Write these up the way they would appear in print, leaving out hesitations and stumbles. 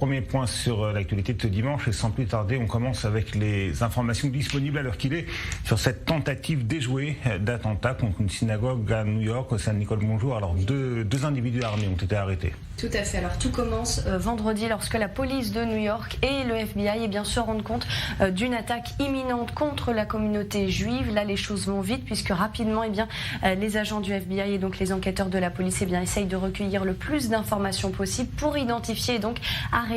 Premier point sur l'actualité de ce dimanche et sans plus tarder, on commence avec les informations disponibles à l'heure qu'il est sur cette tentative déjouée d'attentat contre une synagogue à New York, au Saint-Nicole. Bonjour. Alors deux individus armés ont été arrêtés. Tout à fait. Alors tout commence vendredi lorsque la police de New York et le FBI se rendent compte d'une attaque imminente contre la communauté juive. Là, les choses vont vite puisque rapidement, les agents du FBI et donc les enquêteurs de la police essayent de recueillir le plus d'informations possible pour identifier et donc arrêter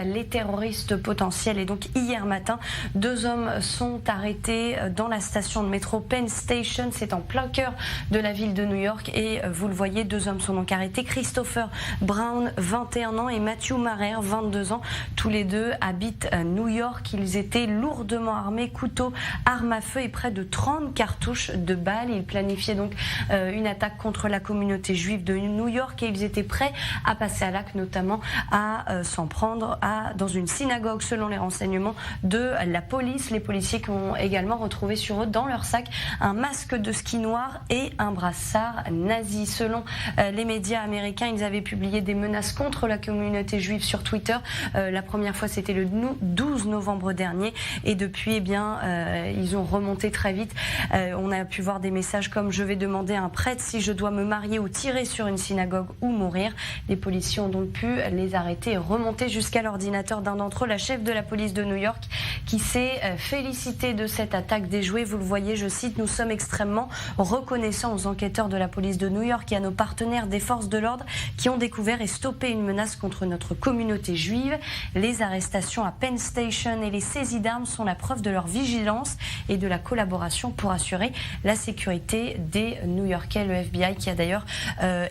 les terroristes potentiels. Et donc hier matin, 2 hommes sont arrêtés dans la station de métro Penn Station. C'est en plein cœur de la ville de New York et vous le voyez, 2 hommes sont donc arrêtés. Christopher Brown, 21 ans, et Matthew Maher, 22 ans. Tous les deux habitent à New York. Ils étaient lourdement armés, couteaux, armes à feu et près de 30 cartouches de balles. Ils planifiaient donc une attaque contre la communauté juive de New York et ils étaient prêts à passer à l'acte, notamment à s'en prendre dans une synagogue, selon les renseignements de la police. Les policiers qui ont également retrouvé sur eux, dans leur sac, un masque de ski noir et un brassard nazi. Selon les médias américains, ils avaient publié des menaces contre la communauté juive sur Twitter. La première fois, c'était le 12 novembre dernier et depuis, ils ont remonté très vite. On a pu voir des messages comme « Je vais demander à un prêtre si je dois me marier ou tirer sur une synagogue ou mourir ». Les policiers ont donc pu les arrêter et remonter jusqu'à l'ordinateur d'un d'entre eux, la chef de la police de New York, qui s'est félicitée de cette attaque déjouée. Vous le voyez, je cite, « Nous sommes extrêmement reconnaissants aux enquêteurs de la police de New York et à nos partenaires des forces de l'ordre qui ont découvert et stoppé une menace contre notre communauté juive. Les arrestations à Penn Station et les saisies d'armes sont la preuve de leur vigilance et de la collaboration pour assurer la sécurité des New-Yorkais. » Le FBI qui a d'ailleurs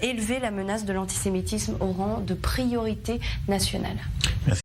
élevé la menace de l'antisémitisme au rang de priorité nationale. Merci.